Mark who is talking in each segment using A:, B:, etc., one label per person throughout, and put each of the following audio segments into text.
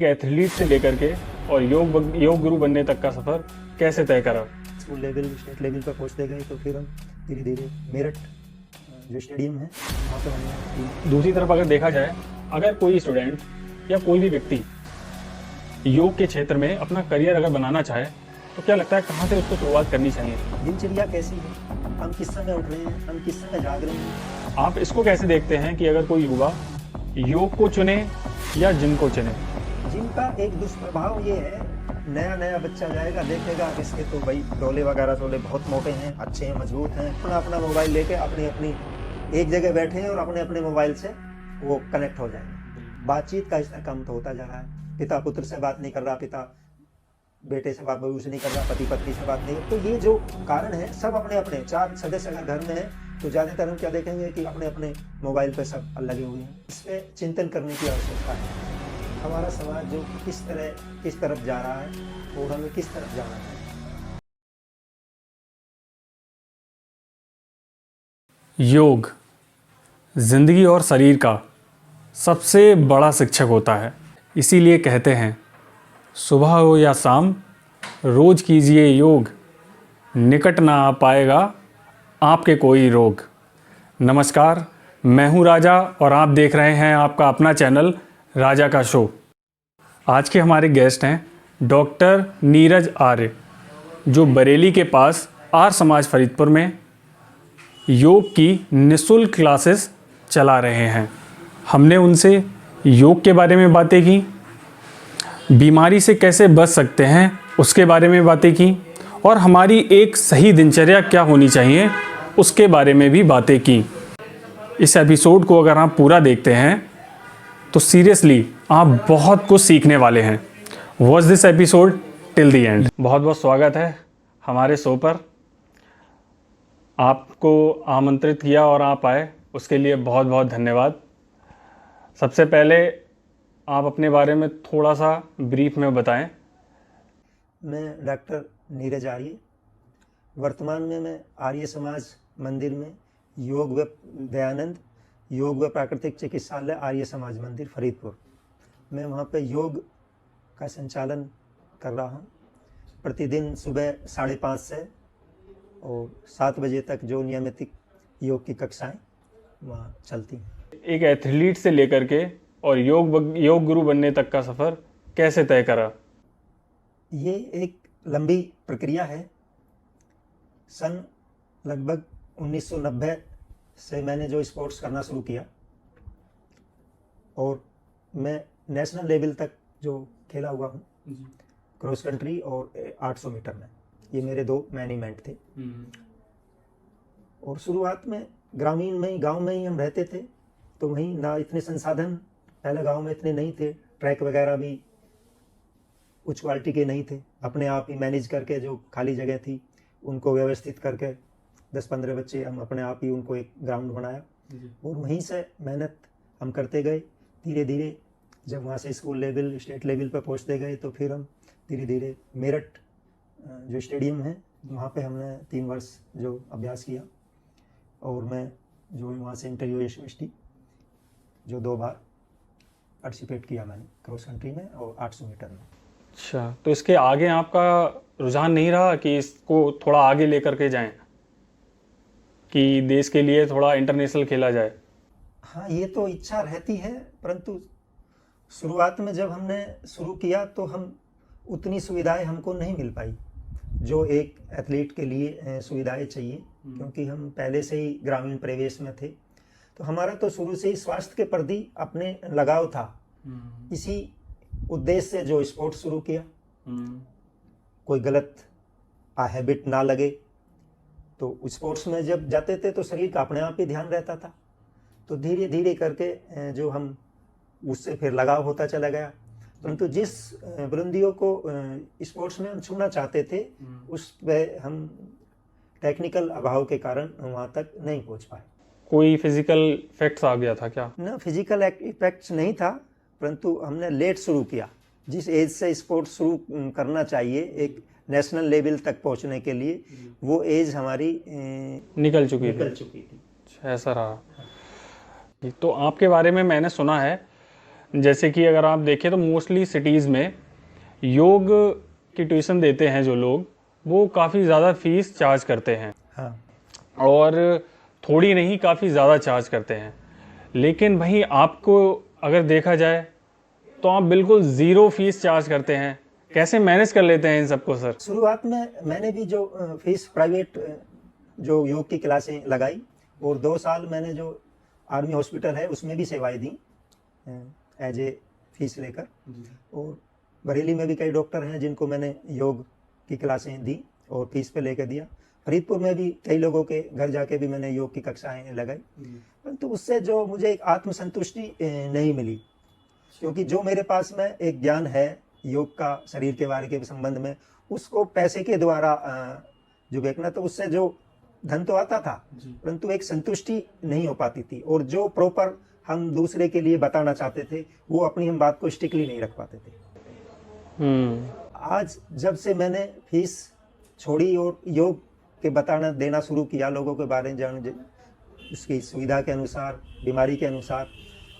A: Athlete से लेकर के और योग गुरु बनने तक का सफर कैसे तय करा?
B: स्कूल लेवल स्टेट लेवल पर पहुंचते गए तो फिर हम धीरे धीरे मेरठ जो स्टेडियम है वहाँ पर हमने
A: दूसरी तरफ अगर देखा जाए, अगर कोई स्टूडेंट या कोई भी व्यक्ति योग के क्षेत्र में अपना करियर अगर बनाना चाहे तो क्या लगता है कहाँ से उसको शुरुआत करनी चाहिए?
B: दिनचर्या कैसी है, हम किस समय उठ रहे हैं, हम किस समय जाग रहे हैं।
A: आप इसको कैसे देखते हैं कि अगर कोई युवा योग को चुने या जिम को चुने?
B: जिनका एक दुष्प्रभाव ये है, नया नया बच्चा जाएगा देखेगा इसके तो भाई डोले वगैरह टोले बहुत मोटे हैं, अच्छे हैं, मजबूत हैं, अपना अपना मोबाइल लेके अपनी अपनी एक जगह बैठे हैं और अपने अपने मोबाइल से वो कनेक्ट हो जाएंगे। बातचीत का इसका कम तो होता जा रहा है, पिता पुत्र से बात नहीं कर रहा, पिता बेटे से बात बहू से नहीं कर रहा, पति पत्नी से बात नहीं। तो ये जो कारण है, सब अपने अपने 4 सदस्य अगर घर में है तो ज़्यादातर हम क्या देखेंगे कि अपने अपने मोबाइल पर सब लगे हुए हैं। इस पर चिंतन करने की आवश्यकता है। हमारा समाज जो किस तरफ जा रहा है और हमें किस तरफ जाना है।
A: योग जिंदगी और शरीर का सबसे बड़ा शिक्षक होता है। इसीलिए कहते हैं सुबह हो या शाम रोज कीजिए योग, निकट ना आ पाएगा आपके कोई रोग। नमस्कार, मैं हूं राजा और आप देख रहे हैं आपका अपना चैनल राजा का शो। आज के हमारे गेस्ट हैं डॉक्टर नीरज आर्य, जो बरेली के पास आर समाज फरीदपुर में योग की निःशुल्क क्लासेस चला रहे हैं। हमने उनसे योग के बारे में बातें की, बीमारी से कैसे बच सकते हैं उसके बारे में बातें की, और हमारी एक सही दिनचर्या क्या होनी चाहिए उसके बारे में भी बातें की। इस एपिसोड को अगर आप पूरा देखते हैं तो सीरियसली आप बहुत कुछ सीखने वाले हैं। Watch this episode till the end. बहुत बहुत स्वागत है हमारे शो पर। आपको आमंत्रित किया और आप आए, उसके लिए बहुत बहुत धन्यवाद। सबसे पहले आप अपने बारे में थोड़ा सा ब्रीफ में बताएं।
B: मैं डॉक्टर नीरज आर्य, वर्तमान में मैं आर्य समाज मंदिर में योग व दयानंद योग व प्राकृतिक चिकित्सालय आर्य समाज मंदिर फरीदपुर, मैं वहाँ पे योग का संचालन कर रहा हूँ। प्रतिदिन सुबह 5:30 से और 7 बजे तक जो नियमित योग की कक्षाएं वहाँ चलती हैं।
A: एक एथलीट से लेकर के और योग गुरु बनने तक का सफ़र कैसे तय करा?
B: ये एक लंबी प्रक्रिया है। सन लगभग 1990 से मैंने जो स्पोर्ट्स करना शुरू किया और मैं नेशनल लेवल तक जो खेला हुआ हूँ, क्रॉस कंट्री और 800 मीटर में, ये मेरे 2 मेन इवेंट थे। और शुरुआत में ग्रामीण में ही, गांव में ही हम रहते थे, तो वहीं ना इतने संसाधन पहले गांव में इतने नहीं थे, ट्रैक वगैरह भी उच्च क्वालिटी के नहीं थे। अपने आप ही मैनेज करके जो खाली जगह थी उनको व्यवस्थित करके 10-15 बच्चे हम अपने आप ही उनको एक ग्राउंड बनाया और वहीं से मेहनत हम करते गए। धीरे धीरे जब वहाँ से स्कूल लेवल स्टेट लेवल पर पहुँचते गए तो फिर हम धीरे धीरे मेरठ जो स्टेडियम है वहाँ पे हमने 3 वर्ष जो अभ्यास किया और मैं जो वहाँ से इंटर यूनिवर्सिटी जो 2 बार पार्टिसिपेट किया मैंने, क्रॉस कंट्री में और 800 मीटर में।
A: अच्छा, तो इसके आगे आपका रुझान नहीं रहा कि इसको थोड़ा आगे लेकर के जाएं, कि देश के लिए थोड़ा इंटरनेशनल खेला जाए?
B: हाँ, ये तो इच्छा रहती है, परंतु शुरुआत में जब हमने शुरू किया तो हम उतनी सुविधाएं हमको नहीं मिल पाई जो एक एथलीट के लिए सुविधाएं चाहिए, क्योंकि हम पहले से ही ग्रामीण परिवेश में थे। तो हमारा तो शुरू से ही स्वास्थ्य के प्रति अपने लगाव था। इसी उद्देश्य से जो स्पोर्ट्स शुरू किया, कोई गलत हैबिट ना लगे, तो स्पोर्ट्स में जब जाते थे तो शरीर का अपने आप ही ध्यान रहता था। तो धीरे धीरे करके जो हम उससे फिर लगाव होता चला गया, परंतु जिस बुलंदियों को स्पोर्ट्स में हम छूना चाहते थे उस पर हम टेक्निकल अभाव के कारण वहाँ तक नहीं पहुँच पाए।
A: कोई फिजिकल इफेक्ट्स आ गया था क्या?
B: ना, फिजिकल इफेक्ट्स नहीं था, परंतु हमने लेट शुरू किया। जिस एज से स्पोर्ट्स शुरू करना चाहिए एक नेशनल लेवल तक पहुंचने के लिए, वो एज हमारी
A: निकल चुकी थी। ऐसा रहा। तो आपके बारे में मैंने सुना है जैसे कि अगर आप देखें तो मोस्टली सिटीज़ में योग की ट्यूशन देते हैं जो लोग, वो काफ़ी ज़्यादा फीस चार्ज करते हैं,
B: हाँ
A: और थोड़ी नहीं काफ़ी ज़्यादा चार्ज करते हैं। लेकिन भाई आपको अगर देखा जाए तो आप बिल्कुल ज़ीरो फीस चार्ज करते हैं। कैसे मैनेज कर लेते हैं इन सबको सर?
B: शुरुआत में मैंने भी जो फीस प्राइवेट जो योग की क्लासें लगाई, और 2 साल मैंने जो आर्मी हॉस्पिटल है उसमें भी सेवाएं दी एज ए फीस लेकर। और बरेली में भी कई डॉक्टर हैं जिनको मैंने योग की क्लासें दी और फीस पे लेकर दिया। फरीदपुर में भी कई लोगों के घर जाके भी मैंने योग की कक्षाएं लगाई, परंतु उससे जो मुझे एक आत्मसंतुष्टि नहीं मिली, क्योंकि जो मेरे पास में एक ज्ञान है योग का, शरीर के बारे के संबंध में, उसको पैसे के द्वारा जो बेचना, तो उससे जो धन तो आता था परंतु एक संतुष्टि नहीं हो पाती थी, और जो प्रॉपर हम दूसरे के लिए बताना चाहते थे वो अपनी हम बात को स्ट्रिक्टली नहीं रख पाते थे। आज जब से मैंने फीस छोड़ी और योग के बताना देना शुरू किया लोगों के बारे में, जान उसकी सुविधा के अनुसार, बीमारी के अनुसार,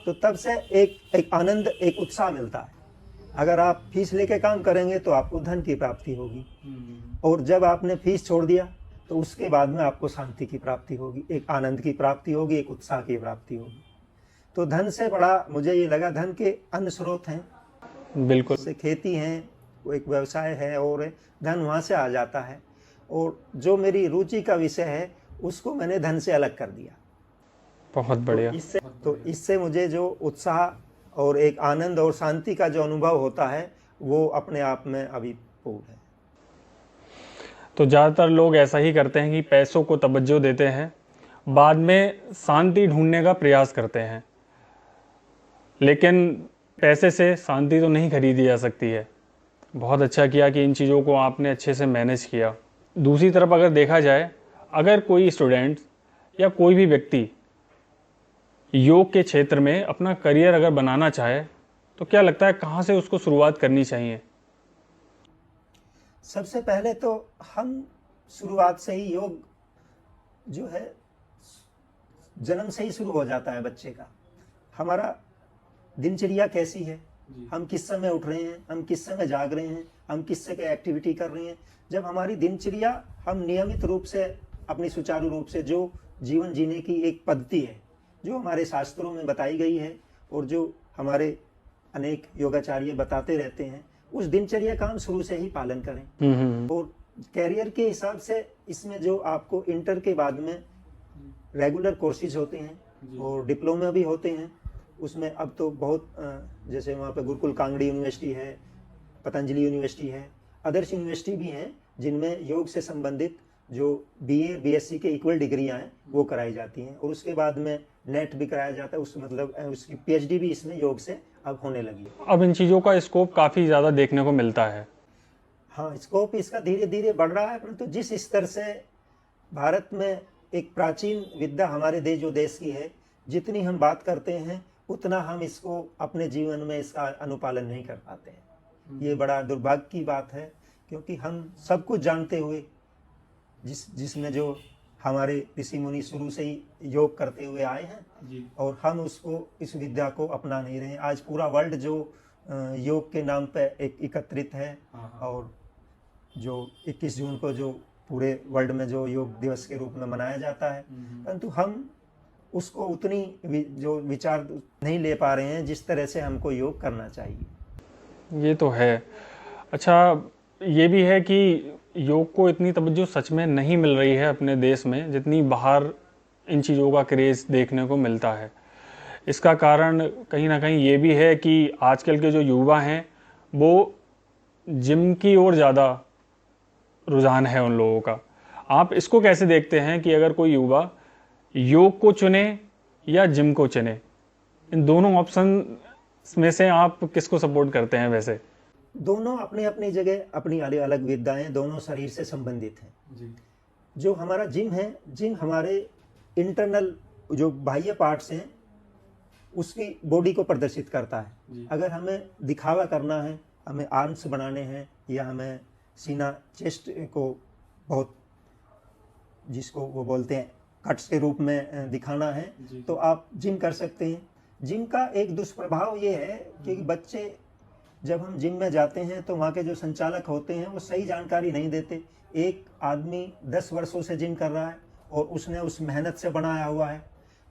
B: तो तब से एक आनंद, एक उत्साह मिलता है। अगर आप फीस लेके काम करेंगे तो आपको धन की प्राप्ति होगी, और जब आपने फीस छोड़ दिया तो उसके बाद में आपको शांति की प्राप्ति होगी, एक आनंद की प्राप्ति होगी, एक उत्साह की प्राप्ति होगी। तो धन से बड़ा मुझे ये लगा, धन के अन्य स्रोत हैं,
A: बिल्कुल
B: जैसे खेती है, वो एक व्यवसाय है, और धन वहाँ से आ जाता है, और जो मेरी रुचि का विषय है उसको मैंने धन से अलग कर दिया।
A: बहुत बढ़िया।
B: तो इससे मुझे जो उत्साह और एक आनंद और शांति का जो अनुभव होता है वो अपने आप में अभूतपूर्व है।
A: तो ज़्यादातर लोग ऐसा ही करते हैं कि पैसों को तवज्जो देते हैं, बाद में शांति ढूंढने का प्रयास करते हैं, लेकिन पैसे से शांति तो नहीं खरीदी जा सकती है। बहुत अच्छा किया कि इन चीज़ों को आपने अच्छे से मैनेज किया। दूसरी तरफ अगर देखा जाए, अगर कोई स्टूडेंट या कोई भी व्यक्ति योग के क्षेत्र में अपना करियर अगर बनाना चाहे, तो क्या लगता है कहाँ से उसको शुरुआत करनी चाहिए?
B: सबसे पहले तो हम शुरुआत से ही, योग जो है जन्म से ही शुरू हो जाता है बच्चे का। हमारा दिनचर्या कैसी है, हम किस समय उठ रहे हैं, हम किस समय जाग रहे हैं, हम किस समय एक्टिविटी कर रहे हैं। जब हमारी दिनचर्या, हम नियमित रूप से अपनी सुचारू रूप से जो जीवन जीने की एक पद्धति है जो हमारे शास्त्रों में बताई गई है और जो हमारे अनेक योगाचार्य बताते रहते हैं, उस दिनचर्या का हम शुरू से ही पालन करें। और कैरियर के हिसाब से इसमें जो आपको इंटर के बाद में रेगुलर कोर्सेज होते हैं और डिप्लोमा भी होते हैं, उसमें अब तो बहुत जैसे वहाँ पे गुरुकुल कांगड़ी यूनिवर्सिटी है, पतंजलि यूनिवर्सिटी है, अदर्स यूनिवर्सिटी भी हैं जिनमें योग से संबंधित जो बीए बीएससी के इक्वल डिग्रियां हैं वो कराई जाती हैं, और उसके बाद में नेट भी कराया जाता है, उस मतलब उसकी पीएचडी भी इसमें योग से अब होने लगी है।
A: अब इन चीज़ों का स्कोप काफ़ी ज़्यादा देखने को मिलता है।
B: हाँ, स्कोप इसका धीरे धीरे बढ़ रहा है, परंतु जिस स्तर से भारत में एक प्राचीन विद्या हमारे देश की है, जितनी हम बात करते हैं उतना हम इसको अपने जीवन में इसका अनुपालन नहीं कर पाते हैं। ये बड़ा दुर्भाग्य की बात है, क्योंकि हम सब कुछ जानते हुए जिसमें जो हमारे ऋषि मुनि शुरू से ही योग करते हुए आए हैं और हम उसको, इस विद्या को अपना नहीं रहे। आज पूरा वर्ल्ड जो योग के नाम पे एक एकत्रित है, और जो 21 जून को जो पूरे वर्ल्ड में जो योग दिवस के रूप में मनाया जाता है, परंतु हम उसको उतनी जो विचार नहीं ले पा रहे हैं जिस तरह से हमको योग करना चाहिए।
A: ये तो है। अच्छा, ये भी है कि योग को इतनी तवज्जो सच में नहीं मिल रही है अपने देश में जितनी बाहर इन चीज़ों का क्रेज़ देखने को मिलता है। इसका कारण कहीं ना कहीं ये भी है कि आजकल के जो युवा हैं वो जिम की ओर ज़्यादा रुझान है उन लोगों का। आप इसको कैसे देखते हैं कि अगर कोई युवा योग को चुने या जिम को चुने, इन दोनों ऑप्शन में से आप किसको सपोर्ट करते हैं? वैसे
B: दोनों अपनी अपनी जगह अपनी अलग अलग विद्याएं, दोनों शरीर से संबंधित हैं। जो हमारा जिम है, जिम हमारे इंटरनल जो बाह्य पार्ट्स हैं उसकी बॉडी को प्रदर्शित करता है। अगर हमें दिखावा करना है, हमें आर्म्स बनाने हैं, या हमें सीना, चेस्ट को बहुत, जिसको वो बोलते हैं कट्स के रूप में दिखाना है, तो आप जिम कर सकते हैं। जिम का एक दुष्प्रभाव ये है कि बच्चे जब हम जिम में जाते हैं तो वहाँ के जो संचालक होते हैं वो सही जानकारी नहीं देते। एक आदमी 10 वर्षों से जिम कर रहा है और उसने उस मेहनत से बनाया हुआ है,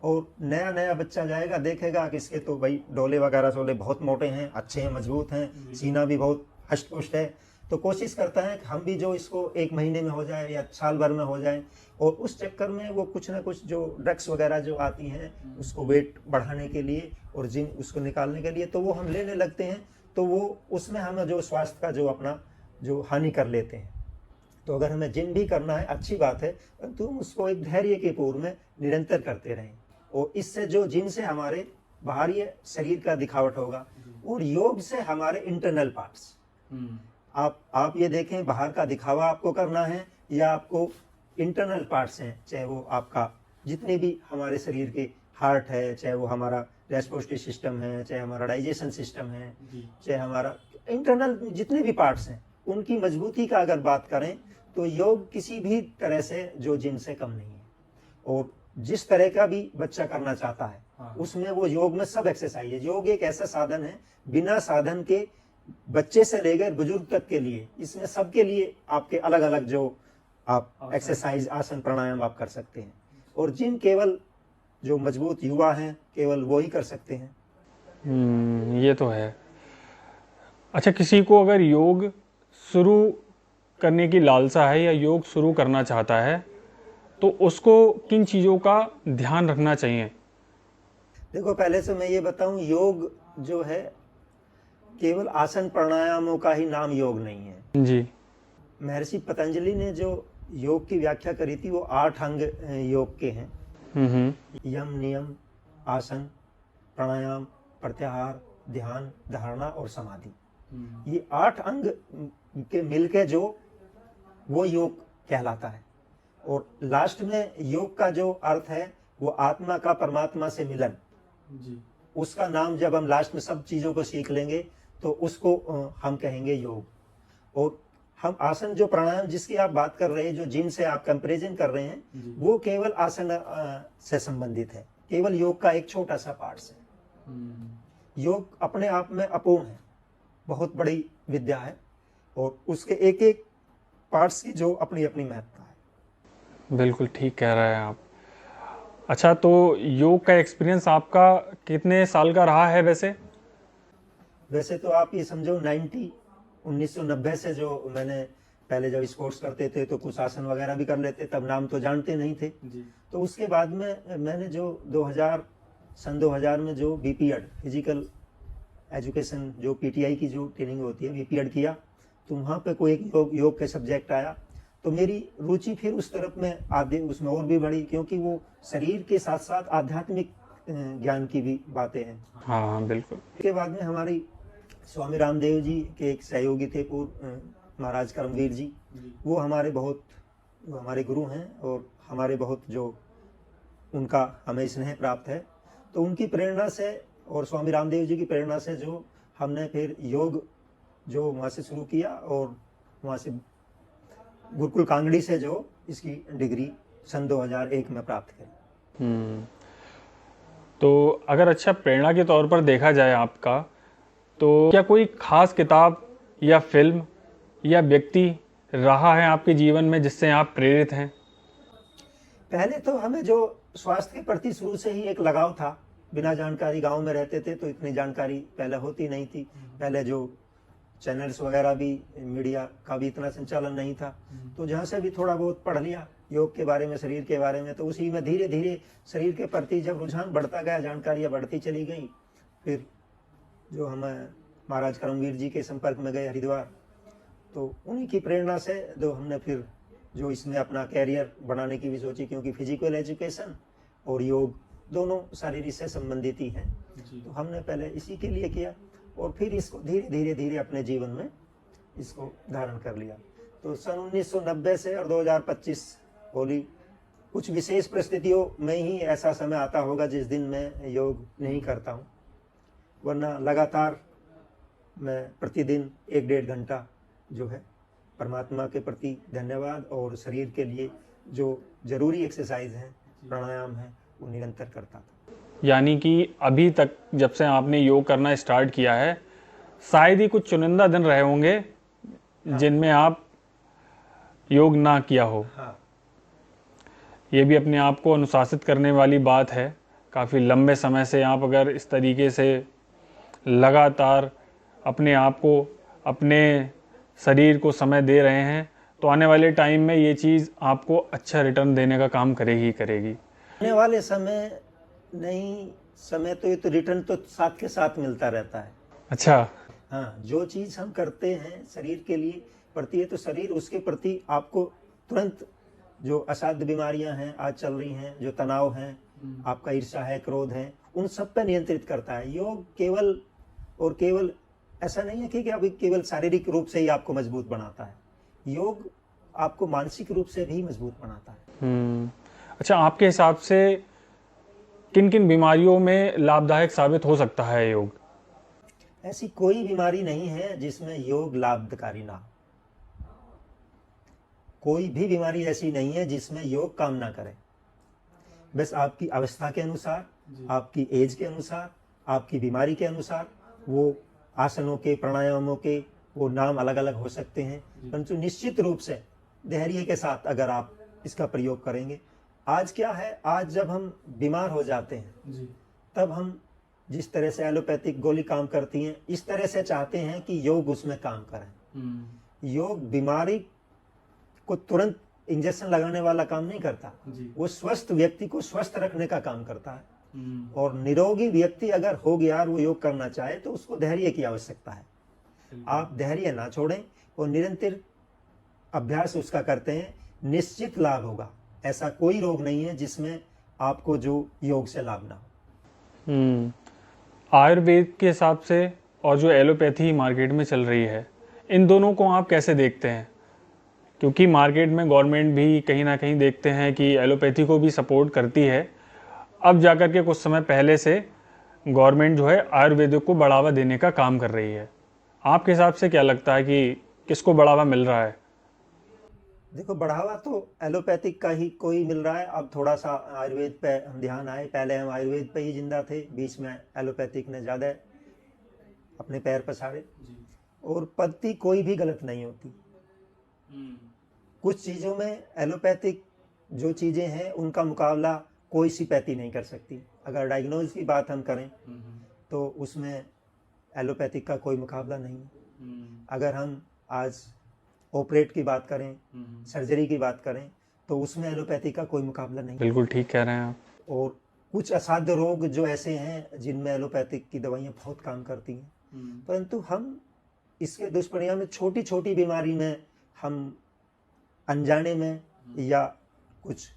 B: और नया नया बच्चा जाएगा, देखेगा कि इसके तो भाई डोले वगैरह सोले बहुत मोटे हैं, अच्छे हैं, मजबूत हैं, सीना भी बहुत हष्ट पुष्ट है, तो कोशिश करता है कि हम भी जो इसको 1 महीने में हो जाए या साल भर में हो जाए, और उस चक्कर में वो कुछ ना कुछ जो ड्रग्स वगैरह जो आती हैं उसको वेट बढ़ाने के लिए और जिम उसको निकालने के लिए, तो वो हम लेने लगते हैं, तो वो उसमें हम जो स्वास्थ्य का जो अपना जो हानि कर लेते हैं। तो अगर हमें जिम भी करना है अच्छी बात है, परंतु हम उसको एक धैर्य के पूर्व में निरंतर करते रहें, और इससे जो जिम से हमारे बाहरी शरीर का दिखावट होगा और योग से हमारे इंटरनल पार्ट्स, आप ये देखें, बाहर का दिखावा आपको करना है या आपको इंटरनल पार्ट्स हैं, चाहे वो आपका जितने भी हमारे शरीर के हार्ट है, चाहे वो हमारा रेस्पिरेटरी सिस्टम है, चाहे हमारा डाइजेशन सिस्टम है, चाहे हमारा इंटरनल जितने भी पार्ट्स हैं, उनकी मजबूती का अगर बात करें तो योग किसी भी तरह से जो जिम से कम नहीं है। और जिस तरह का भी बच्चा करना चाहता है उसमें वो योग में सब एक्सरसाइज है। योग एक ऐसा साधन है, बिना साधन के बच्चे से लेकर बुजुर्ग तक के लिए, इसमें सबके लिए आपके अलग अलग जो आप एक्सरसाइज, आसन, प्राणायाम आप कर सकते हैं, और जिम केवल जो मजबूत युवा हैं केवल वो ही कर सकते हैं।
A: ये तो है। अच्छा, किसी को अगर योग शुरू करने की लालसा है या योग शुरू करना चाहता है तो उसको किन चीज़ों का ध्यान रखना चाहिए?
B: देखो, पहले से मैं ये बताऊं, योग जो है केवल आसन प्राणायामों का ही नाम योग नहीं है
A: जी।
B: महर्षि पतंजलि ने जो योग की व्याख्या करी थी वो 8 अंग योग के हैं। यम, नियम, आसन, प्राणायाम, प्रत्याहार, ध्यान, धारणा और समाधि, ये 8 अंग के मिलके जो वो योग कहलाता है। और लास्ट में योग का जो अर्थ है वो आत्मा का परमात्मा से मिलन जी। उसका नाम जब हम लास्ट में सब चीजों को सीख लेंगे तो उसको हम कहेंगे योग। और हम आसन, जो प्राणायाम जिसकी आप बात कर रहे हैं, जो जिम से आप कंपैरिजन कर रहे हैं, वो केवल आसन से संबंधित है, केवल योग का एक छोटा सा पार्ट है। योग अपने आप में अपूर्ण है, बहुत बड़ी विद्या है, और उसके एक एक पार्ट्स की जो अपनी अपनी महत्ता है।
A: बिल्कुल ठीक कह रहे हैं आप। अच्छा, तो योग का एक्सपीरियंस आपका कितने साल का रहा है वैसे?
B: वैसे तो आप ये समझो 1990 से जो मैंने पहले जब स्पोर्ट्स करते थे तो कुछ आसन वगैरह भी कर लेते, तब नाम तो जानते नहीं थे जी। तो उसके बाद में मैंने जो 2000 में जो बीपीएड, फिजिकल एजुकेशन, जो पीटीआई की जो ट्रेनिंग होती है, बीपीएड किया, तो वहाँ पे कोई एक योग के सब्जेक्ट आया, तो मेरी रुचि फिर उस तरफ में आगे उसमें और भी बढ़ी, क्योंकि वो शरीर के साथ साथ आध्यात्मिक ज्ञान की भी बातें हैं।
A: हाँ, बिल्कुल।
B: उसके बाद में हमारी स्वामी रामदेव जी के एक सहयोगी थे, महाराज करमवीर जी, वो हमारे गुरु हैं, और हमारे बहुत जो उनका हमें स्नेह प्राप्त है, तो उनकी प्रेरणा से और स्वामी रामदेव जी की प्रेरणा से जो हमने फिर योग जो वहाँ से शुरू किया, और वहाँ से गुरुकुल कांगड़ी से जो इसकी डिग्री सन 2001 में प्राप्त करी।
A: तो अगर अच्छा प्रेरणा के तौर पर देखा जाए आपका, तो क्या कोई खास किताब या फिल्म या व्यक्ति रहा है आपके जीवन में जिससे आप प्रेरित हैं?
B: पहले तो हमें जो स्वास्थ्य के प्रति शुरू से ही एक लगाव था, बिना जानकारी, गांव में रहते थे तो इतनी जानकारी पहले होती नहीं थी, पहले जो चैनल्स वगैरह भी, मीडिया का भी इतना संचालन नहीं था, तो जहाँ से भी थोड़ा बहुत पढ़ लिया योग के बारे में, शरीर के बारे में, तो उसी में धीरे धीरे शरीर के प्रति जब रुझान बढ़ता गया, जानकारियाँ बढ़ती चली गई। फिर जो हम महाराज करमवीर जी के संपर्क में गए हरिद्वार, तो उन्हीं की प्रेरणा से जो हमने फिर जो इसमें अपना कैरियर बनाने की भी सोची, क्योंकि फिजिकल एजुकेशन और योग दोनों शारीरिक से संबंधित ही हैं, तो हमने पहले इसी के लिए किया, और फिर इसको धीरे धीरे अपने जीवन में इसको धारण कर लिया। तो सन 1990 से और 2025 होली, कुछ विशेष परिस्थितियों में ही ऐसा समय आता होगा जिस दिन मैं योग नहीं करता हूँ, वरना लगातार मैं प्रतिदिन 1-1.5 घंटा जो है परमात्मा के प्रति धन्यवाद और शरीर के लिए जो जरूरी एक्सरसाइज हैं, प्राणायाम है, वो निरंतर करता था।
A: यानी कि अभी तक जब से आपने योग करना स्टार्ट किया है, शायद ही कुछ चुनिंदा दिन रहे होंगे जिनमें आप योग ना किया हो।
B: हाँ।
A: ये भी अपने आप को अनुशासित करने वाली बात है। काफ़ी लंबे समय से आप अगर इस तरीके से लगातार अपने आप को, अपने शरीर को समय दे रहे हैं, तो आने वाले टाइम में ये चीज़ आपको अच्छा रिटर्न देने का काम करेगी ही करेगी।
B: आने वाले समय नहीं, समय तो ये तो रिटर्न तो साथ के साथ मिलता रहता है।
A: अच्छा।
B: हाँ, जो चीज़ हम करते हैं शरीर के लिए प्रति है, तो शरीर उसके प्रति आपको तुरंत, जो असाध्य बीमारियां हैं आज चल रही हैं, जो तनाव हैं, आपका ईर्ष्या है, क्रोध है, उन सब पे नियंत्रित करता है। योग केवल और केवल ऐसा नहीं है कि अभी केवल शारीरिक रूप से ही आपको मजबूत बनाता है, योग आपको मानसिक रूप से भी मजबूत बनाता है।
A: अच्छा, आपके हिसाब से किन किन बीमारियों में लाभदायक साबित हो सकता है योग?
B: ऐसी कोई बीमारी नहीं है जिसमें योग लाभकारी ना हो। कोई भी बीमारी ऐसी नहीं है जिसमें योग काम ना करे। बस आपकी अवस्था के अनुसार, आपकी एज के अनुसार, आपकी बीमारी के अनुसार वो आसनों के, प्राणायामों के वो नाम अलग अलग हो सकते हैं, परंतु निश्चित रूप से धैर्य के साथ अगर आप इसका प्रयोग करेंगे। आज क्या है, आज जब हम बीमार हो जाते हैं तब हम जिस तरह से एलोपैथिक गोली काम करती हैं, इस तरह से चाहते हैं कि योग उसमें काम करें। योग बीमारी को तुरंत इंजेक्शन लगाने वाला काम नहीं करता, वो स्वस्थ व्यक्ति को स्वस्थ रखने का काम करता है। और निरोगी व्यक्ति अगर हो गया और वो योग करना चाहे तो उसको धैर्य की आवश्यकता है। आप धैर्य ना छोड़ें और निरंतर अभ्यास उसका करते हैं, निश्चित लाभ होगा। ऐसा कोई रोग नहीं है जिसमें आपको जो योग से लाभ ना हो।
A: आयुर्वेद के हिसाब से और जो एलोपैथी मार्केट में चल रही है, इन दोनों को आप कैसे देखते हैं? क्योंकि मार्केट में गवर्नमेंट भी कहीं ना कहीं देखते हैं कि एलोपैथी को भी सपोर्ट करती है। अब जाकर के कुछ समय पहले से गवर्नमेंट जो है आयुर्वेदिक को बढ़ावा देने का काम कर रही है। आपके हिसाब से क्या लगता है कि किसको बढ़ावा मिल रहा है?
B: देखो, बढ़ावा तो एलोपैथिक का ही कोई मिल रहा है। अब थोड़ा सा आयुर्वेद पे हम ध्यान आए, पहले हम आयुर्वेद पे ही जिंदा थे, बीच में एलोपैथिक ने ज़्यादा अपने पैर पसारे। और पद्धति कोई भी गलत नहीं होती। कुछ चीज़ों में एलोपैथिक जो चीज़ें हैं उनका मुकाबला कोई सी पैथी नहीं कर सकती। अगर डायग्नोज की बात हम करें तो उसमें एलोपैथिक का कोई मुकाबला नहीं है। अगर हम आज ऑपरेट की बात करें, सर्जरी की बात करें, तो उसमें एलोपैथी का कोई मुकाबला नहीं।
A: बिल्कुल ठीक कह रहे हैं आप।
B: और कुछ असाध्य रोग जो ऐसे हैं जिनमें एलोपैथिक की दवाइयाँ बहुत काम करती हैं, परंतु हम इसके दुष्परिणाम में छोटी छोटी बीमारी में हम अनजाने में या कुछ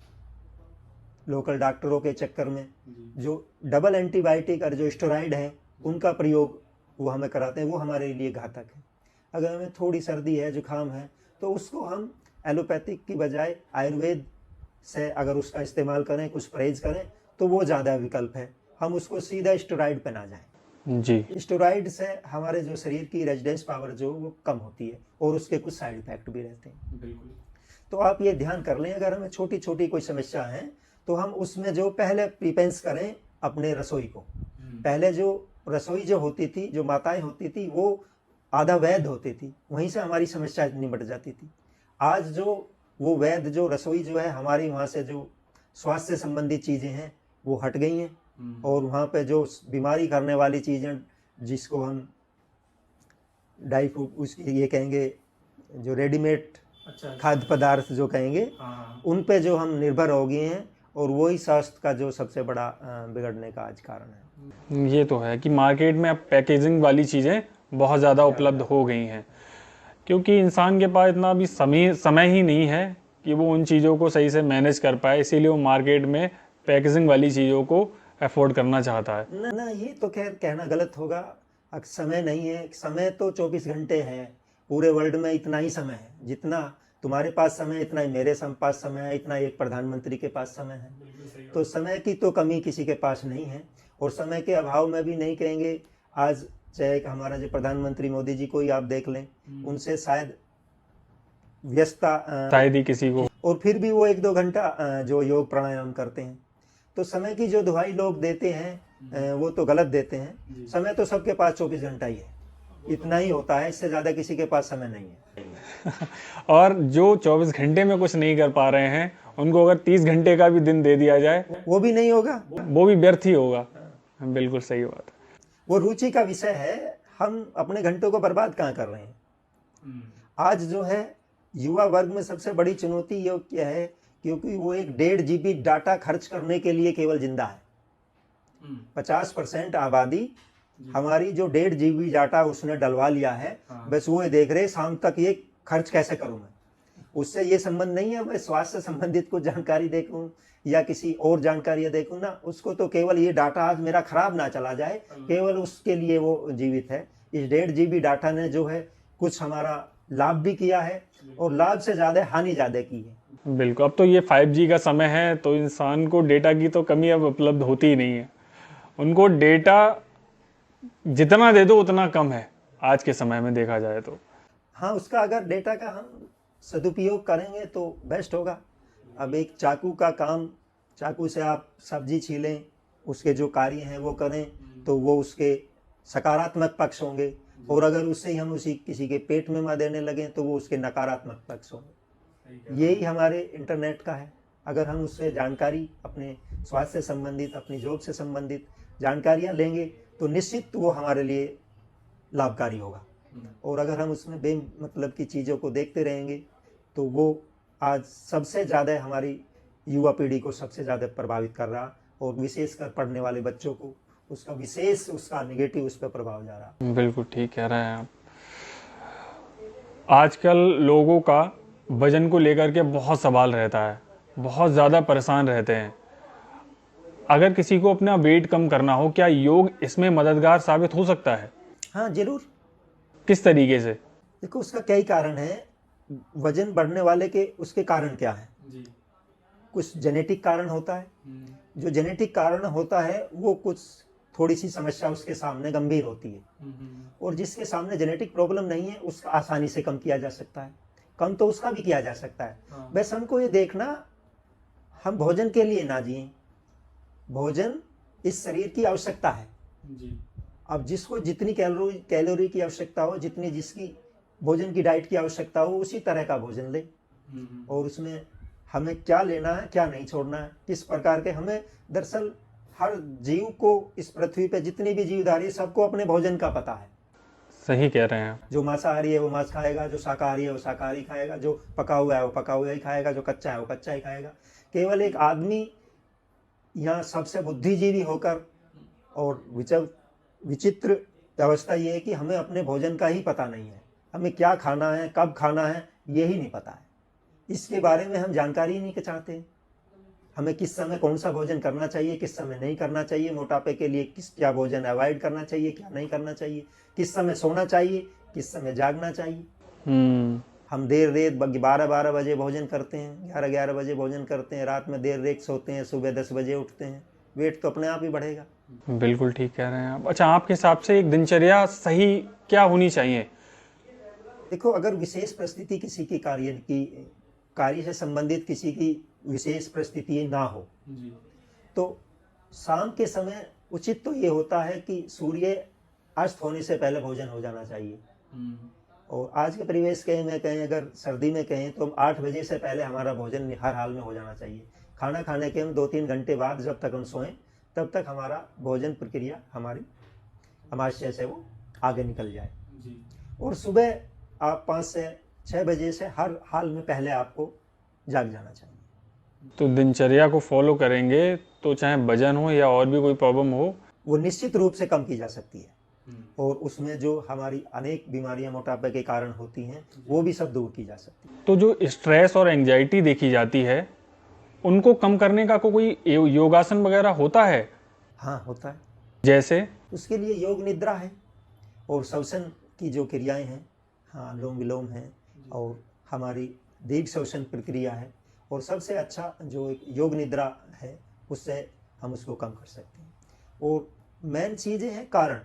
B: लोकल डॉक्टरों के चक्कर में जो डबल एंटीबायोटिक और जो स्टेरॉइड है उनका प्रयोग वो हमें कराते हैं, वो हमारे लिए घातक है। अगर हमें थोड़ी सर्दी है, जुकाम है, तो उसको हम एलोपैथिक की बजाय आयुर्वेद से अगर उसका इस्तेमाल करें, कुछ परहेज करें, तो वो ज़्यादा विकल्प है। हम उसको सीधा स्टेरॉइड पे ना जाएं।
A: जी।
B: स्टेरॉइड से हमारे जो शरीर की रेजिस्टेंस पावर जो वो कम होती है और उसके कुछ साइड इफेक्ट भी रहते हैं।
A: बिल्कुल।
B: तो आप ये ध्यान कर लें, अगर हमें छोटी छोटी कोई समस्या है तो हम उसमें जो पहले प्रिपेंस करें अपने रसोई को। पहले जो रसोई जो होती थी, जो माताएं होती थी, वो आधा वैद्य होती थी, वहीं से हमारी समस्या निपट जाती थी। आज जो वो वैद्य जो रसोई जो है हमारी, वहाँ से जो स्वास्थ्य से संबंधित चीज़ें हैं वो हट गई हैं, और वहाँ पे जो बीमारी करने वाली चीज़ें जिसको हम ड्राई फ्रूट उसकी ये कहेंगे, जो रेडीमेड खाद्य पदार्थ जो कहेंगे, उन पे जो हम निर्भर हो गए हैं, और वही स्वास्थ्य का जो सबसे बड़ा बिगड़ने का आज कारण है।
A: ये तो है कि मार्केट में अब पैकेजिंग वाली चीज़ें बहुत ज़्यादा उपलब्ध हो गई हैं, क्योंकि इंसान के पास इतना भी समय ही नहीं है कि वो उन चीज़ों को सही से मैनेज कर पाए, इसीलिए वो मार्केट में पैकेजिंग वाली चीज़ों को अफोर्ड करना चाहता है।
B: ना, ये तो खैर कहना गलत होगा। समय नहीं है, समय तो 24 घंटे है, पूरे वर्ल्ड में इतना ही समय है। जितना तुम्हारे पास समय इतना ही मेरे पास समय है, इतना एक प्रधानमंत्री के पास समय है। तो समय की तो कमी किसी के पास नहीं है, और समय के अभाव में भी नहीं कहेंगे। आज चाहे हमारा जो प्रधानमंत्री मोदी जी को ही आप देख लें, उनसे शायद व्यस्तता
A: शायद ही किसी को,
B: और फिर भी वो 1-2 घंटा जो योग प्राणायाम करते हैं। तो समय की जो दुहाई लोग देते हैं वो तो गलत देते हैं। समय तो सबके पास 24 घंटा ही है, इतना ही होता है, इससे ज़्यादा किसी के पास समय नहीं है।
A: और जो 24 घंटे में कुछ नहीं कर पा रहे हैं, उनको अगर 30 घंटे का भी दिन दे दिया जाए,
B: वो भी नहीं होगा,
A: वो भी व्यर्थ ही होगा। बिल्कुल सही बात है।
B: वो रुचि का विषय है। हम अपने घंटों को बर्बाद कहाँ कर रहे हैं। आज जो है युवा वर्ग में सबसे बड़ी चुनौती ये क्या है, क्योंकि वो एक 1.5 GB डाटा खर्च करने के लिए केवल जिंदा है। 50% आबादी हमारी जो 1.5 GB डाटा उसने डलवा लिया है, बस वो देख रहे शाम तक ये खर्च कैसे करूं मैं। उससे ये संबंध नहीं है मैं स्वास्थ्य से संबंधित कुछ जानकारी देखूं या किसी और जानकारी देखूं ना, उसको तो केवल ये डाटा आज मेरा खराब ना चला जाए, केवल उसके लिए वो जीवित है। इस 1.5 GB डाटा ने जो है कुछ हमारा लाभ भी किया है और लाभ से ज्यादा हानि ज्यादा की है।
A: बिल्कुल, अब तो ये 5G का समय है, तो इंसान को डेटा की तो कमी अब उपलब्ध होती ही नहीं है। उनको डेटा जितना दे दो उतना कम है आज के समय में देखा जाए तो।
B: हाँ, उसका अगर डेटा का हम सदुपयोग करेंगे तो बेस्ट होगा। अब एक चाकू का काम, चाकू से आप सब्जी छीलें, उसके जो कार्य हैं वो करें, तो वो उसके सकारात्मक पक्ष होंगे, और अगर उससे ही हम उसी किसी के पेट में मार देने लगें तो वो उसके नकारात्मक पक्ष होंगे। यही हमारे इंटरनेट का है। अगर हम उससे जानकारी अपने स्वास्थ्य से संबंधित, अपनी जॉब से संबंधित जानकारियाँ लेंगे तो निश्चित वो हमारे लिए लाभकारी होगा। और अगर हम उसमें बेमतलब की चीज़ों को देखते रहेंगे तो वो आज सबसे ज़्यादा हमारी युवा पीढ़ी को सबसे ज़्यादा प्रभावित कर रहा, और विशेषकर पढ़ने वाले बच्चों को उसका विशेष उसका निगेटिव उस पर प्रभाव जा रहा।
A: बिल्कुल ठीक कह रहे हैं आप। आजकल लोगों का वजन को लेकर के बहुत सवाल रहता है, बहुत ज़्यादा परेशान रहते हैं। अगर किसी को अपना वेट कम करना हो, क्या योग इसमें मददगार साबित हो सकता है?
B: हाँ, जरूर।
A: किस तरीके से?
B: देखो, उसका कई कारण है। वजन बढ़ने वाले के उसके कारण क्या है? कुछ जेनेटिक कारण होता है। जो जेनेटिक कारण होता है वो कुछ थोड़ी सी समस्या उसके सामने गंभीर होती है, और जिसके सामने जेनेटिक प्रॉब्लम नहीं है उसका आसानी से कम किया जा सकता है। कम तो उसका भी किया जा सकता है। बस हमको ये देखना, हम भोजन के लिए ना जिए, भोजन इस शरीर की आवश्यकता है। अब जिसको जितनी कैलोरी की आवश्यकता हो, जितनी जिसकी भोजन की डाइट की आवश्यकता हो, उसी तरह का भोजन ले, और उसमें हमें क्या लेना है, क्या नहीं छोड़ना है, किस प्रकार के हमें, दरअसल हर जीव को इस पृथ्वी पे जितनी भी जीवधारी सबको अपने भोजन का पता है।
A: सही कह रहे हैं।
B: जो मांसाहारी है वो मांस खाएगा, जो शाकाहारी है वो शाकाहारी खाएगा, जो पका हुआ है वो पका हुआ ही खाएगा, जो कच्चा है वो कच्चा ही खाएगा। केवल एक आदमी यहाँ सबसे बुद्धिजीवी होकर, और विचित्र अवस्था ये है कि हमें अपने भोजन का ही पता नहीं है। हमें क्या खाना है, कब खाना है, यही नहीं पता है। इसके बारे में हम जानकारी ही नहीं चाहते। हमें किस समय कौन सा भोजन करना चाहिए, किस समय नहीं करना चाहिए, मोटापे के लिए क्या भोजन अवॉइड करना चाहिए, क्या नहीं करना चाहिए, किस समय सोना चाहिए, किस समय जागना चाहिए। हम देर 12 बजे भोजन करते हैं, 11 बजे भोजन करते हैं, रात में देर रेत सोते हैं, सुबह 10 बजे उठते हैं। वेट तो अपने आप ही बढ़ेगा।
A: बिल्कुल ठीक कह रहे हैं आप। अच्छा, आपके हिसाब से एक दिनचर्या सही क्या होनी चाहिए?
B: देखो, अगर विशेष परिस्थिति किसी की कार्य से संबंधित किसी की विशेष परिस्थिति ना हो, तो शाम के समय उचित तो ये होता है कि सूर्य अस्त होने से पहले भोजन हो जाना चाहिए। और आज के परिवेश में कहें, अगर सर्दी में कहें, तो हम 8 बजे से पहले हमारा भोजन हर हाल में हो जाना चाहिए। खाना खाने के हम 2-3 घंटे बाद जब तक हम सोएं, तब तक हमारा भोजन प्रक्रिया हमारी हमारे से वो आगे निकल जाए। और सुबह आप 5 से 6 बजे से हर हाल में पहले आपको जाग जाना चाहिए।
A: तो दिनचर्या को फॉलो करेंगे तो चाहे वजन हो या और भी कोई प्रॉब्लम हो,
B: वो निश्चित रूप से कम की जा सकती है। और उसमें जो हमारी अनेक बीमारियां मोटापे के कारण होती हैं, वो भी सब दूर की जा सकती है।
A: तो जो स्ट्रेस और एंजाइटी देखी जाती है, उनको कम करने का कोई योगासन वगैरह होता है?
B: हाँ, होता है।
A: जैसे
B: उसके लिए योग निद्रा है, और श्वसन की जो क्रियाएं हैं, हाँ, अनुलोम विलोम है, और हमारी दीर्घ श्वसन प्रक्रिया है। और सबसे अच्छा जो एक योग निद्रा है, उससे हम उसको कम कर सकते हैं। और मेन चीज़ें हैं कारण,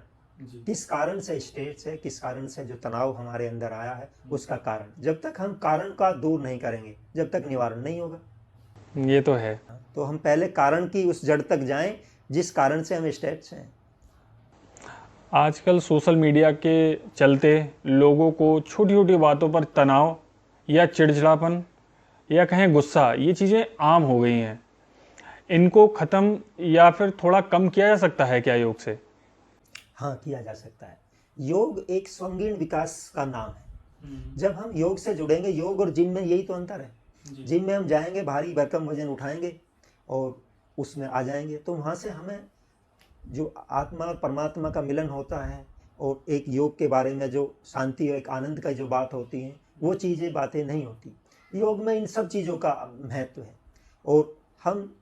B: किस कारण से स्ट्रेस है, किस कारण से जो तनाव हमारे अंदर आया है, उसका कारण। जब तक हम कारण का दूर नहीं करेंगे, जब तक निवारण नहीं होगा।
A: ये तो है।
B: तो हम पहले कारण की उस जड़ तक जाएं जिस कारण से हम स्ट्रेस हैं।
A: आजकल सोशल मीडिया के चलते लोगों को छोटी छोटी बातों पर तनाव या चिड़चिड़ापन या कहें गुस्सा, ये चीज़ें आम हो गई हैं। इनको ख़त्म या फिर थोड़ा कम किया जा सकता है क्या योग से?
B: हाँ, किया जा सकता है। योग एक संगीण विकास का नाम है। जब हम योग से जुड़ेंगे, योग और जिम में यही तो अंतर है। जिम में हम जाएंगे, भारी भरकम वजन उठाएंगे और उसमें आ जाएंगे, तो वहाँ से हमें जो आत्मा और परमात्मा का मिलन होता है और एक योग के बारे में जो शांति और एक आनंद का जो बात होती है, वो चीज़ें बातें नहीं होती। योग में इन सब चीज़ों का महत्व है। और हम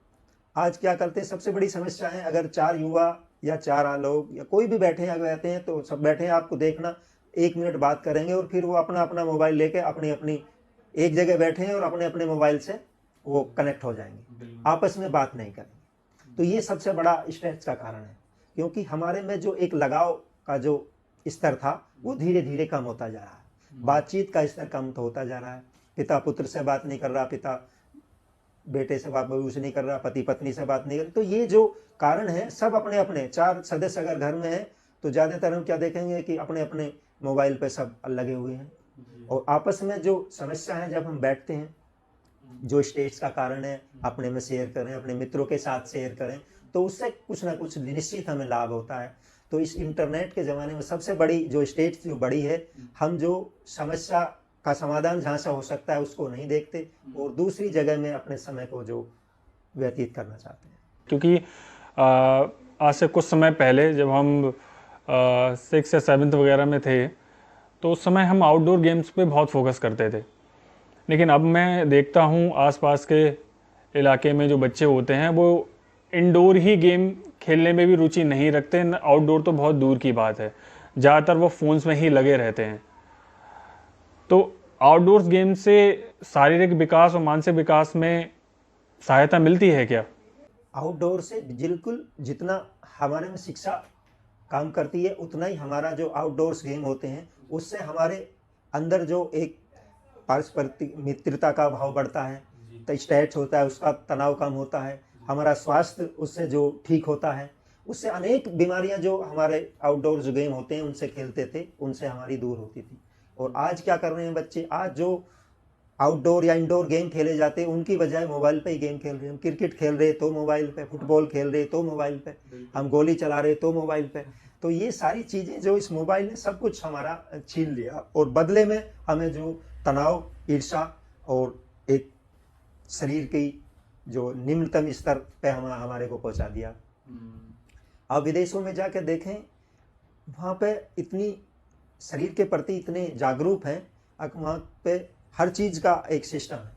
B: आज क्या करते हैं, सबसे बड़ी समस्या है, अगर 4 युवा या 4 लोग या कोई भी बैठे हैं, रहते हैं, तो सब बैठे हैं, आपको देखना 1 मिनट बात करेंगे और फिर वो अपना अपना मोबाइल लेके अपनी अपनी एक जगह बैठे हैं और अपने अपने मोबाइल से वो कनेक्ट हो जाएंगे, आपस में बात नहीं करेंगे। तो ये सबसे बड़ा स्ट्रेस का कारण है, क्योंकि हमारे में जो एक लगाव का जो स्तर था वो धीरे धीरे कम होता जा रहा है। बातचीत का स्तर कम तो होता जा रहा है। पिता पुत्र से बात नहीं कर रहा, पिता बेटे से बात नहीं कर रहा, पति पत्नी से बात नहीं कर रहा। तो ये जो कारण है, सब अपने अपने 4 सदस्य अगर घर में हैं तो ज़्यादातर हम क्या देखेंगे कि अपने अपने मोबाइल पे सब लगे हुए हैं। और आपस में जो समस्या है, जब हम बैठते हैं, जो स्ट्रेस का कारण है, अपने में शेयर करें, अपने मित्रों के साथ शेयर करें, तो उससे कुछ ना कुछ निश्चित हमें लाभ होता है। तो इस इंटरनेट के ज़माने में सबसे बड़ी जो स्टेज जो बड़ी है, हम जो समस्या का समाधान जहाँ से हो सकता है उसको नहीं देखते और दूसरी जगह में अपने समय को जो व्यतीत करना चाहते हैं।
A: क्योंकि आज से कुछ समय पहले जब हम 6 या 7th वगैरह में थे, तो उस समय हम आउटडोर गेम्स पे बहुत फोकस करते थे। लेकिन अब मैं देखता हूँ आसपास के इलाके में जो बच्चे होते हैं वो इंडोर ही गेम खेलने में भी रुचि नहीं रखते, आउटडोर तो बहुत दूर की बात है। ज़्यादातर वो फ़ोन्स में ही लगे रहते हैं। तो आउटडोर्स गेम से शारीरिक विकास और मानसिक विकास में सहायता मिलती है क्या?
B: आउटडोर से बिल्कुल जितना हमारे में शिक्षा काम करती है, उतना ही हमारा जो आउटडोर्स गेम होते हैं उससे हमारे अंदर जो एक पारस्परिक मित्रता का भाव बढ़ता है, तो स्ट्रेस होता है, उसका तनाव कम होता है, हमारा स्वास्थ्य उससे जो ठीक होता है, उससे अनेक बीमारियां जो हमारे आउटडोर जो गेम होते हैं उनसे खेलते थे, उनसे हमारी दूर होती थी। और आज क्या कर रहे हैं बच्चे, आज जो आउटडोर या इंडोर गेम खेले जाते हैं उनकी बजाय मोबाइल पे ही गेम खेल रहे हैं। हम क्रिकेट खेल रहे तो मोबाइल पे, फुटबॉल खेल रहे तो मोबाइल पे, हम गोली चला रहे तो मोबाइल पे। तो ये सारी चीज़ें जो इस मोबाइल ने सब कुछ हमारा छीन लिया और बदले में हमें जो तनाव, ईर्ष्या और एक शरीर की जो निम्नतम स्तर पे हमारे को पहुंचा दिया। अब विदेशों में जाकर देखें, वहाँ पे इतनी शरीर के प्रति इतने जागरूक हैं, वहाँ पे हर चीज़ का एक सिस्टम है।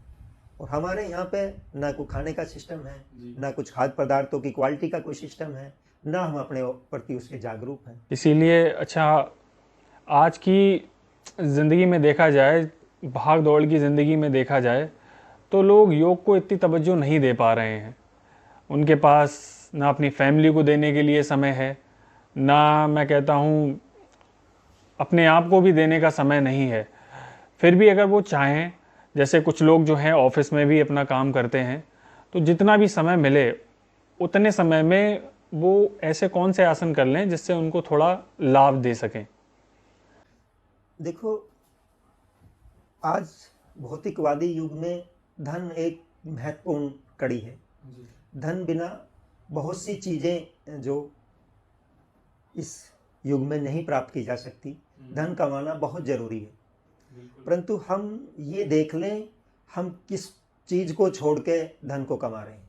B: और हमारे यहाँ पे ना कोई खाने का सिस्टम है, ना कुछ खाद्य पदार्थों की क्वालिटी का कोई सिस्टम है, ना हम अपने प्रति उसके जागरूक हैं।
A: इसीलिए अच्छा, आज की ज़िंदगी में देखा जाए, भाग दौड़ की ज़िंदगी में देखा जाए, तो लोग योग को इतनी तवज्जो नहीं दे पा रहे हैं। उनके पास ना अपनी फैमिली को देने के लिए समय है, ना मैं कहता हूँ अपने आप को भी देने का समय नहीं है। फिर भी अगर वो चाहें, जैसे कुछ लोग जो हैं ऑफिस में भी अपना काम करते हैं, तो जितना भी समय मिले उतने समय में वो ऐसे कौन से आसन कर लें जिससे उनको थोड़ा लाभ दे सकें।
B: देखो, आज भौतिकवादी युग में धन एक महत्वपूर्ण कड़ी है। धन बिना बहुत सी चीज़ें जो इस युग में नहीं प्राप्त की जा सकती, धन कमाना बहुत ज़रूरी है। परंतु हम ये देख लें, हम किस चीज़ को छोड़ के धन को कमा रहे हैं।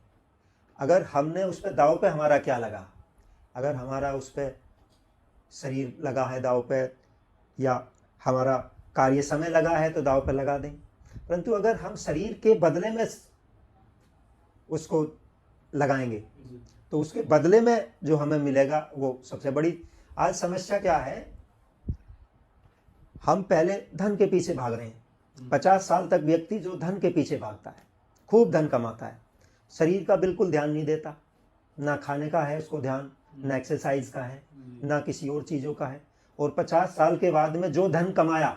B: अगर हमने उस पर दाव पे हमारा क्या लगा, अगर हमारा उस पर शरीर लगा है दाव पे, या हमारा कार्य समय लगा है तो दाव पे लगा दें। परंतु अगर हम शरीर के बदले में उसको लगाएंगे तो उसके बदले में जो हमें मिलेगा वो सबसे बड़ी आज समस्या क्या है, हम पहले धन के पीछे भाग रहे हैं। 50 साल तक व्यक्ति जो धन के पीछे भागता है, खूब धन कमाता है, शरीर का बिल्कुल ध्यान नहीं देता, ना खाने का है उसको ध्यान, ना एक्सरसाइज का है, ना किसी और चीज़ों का है। और 50 साल के बाद में जो धन कमाया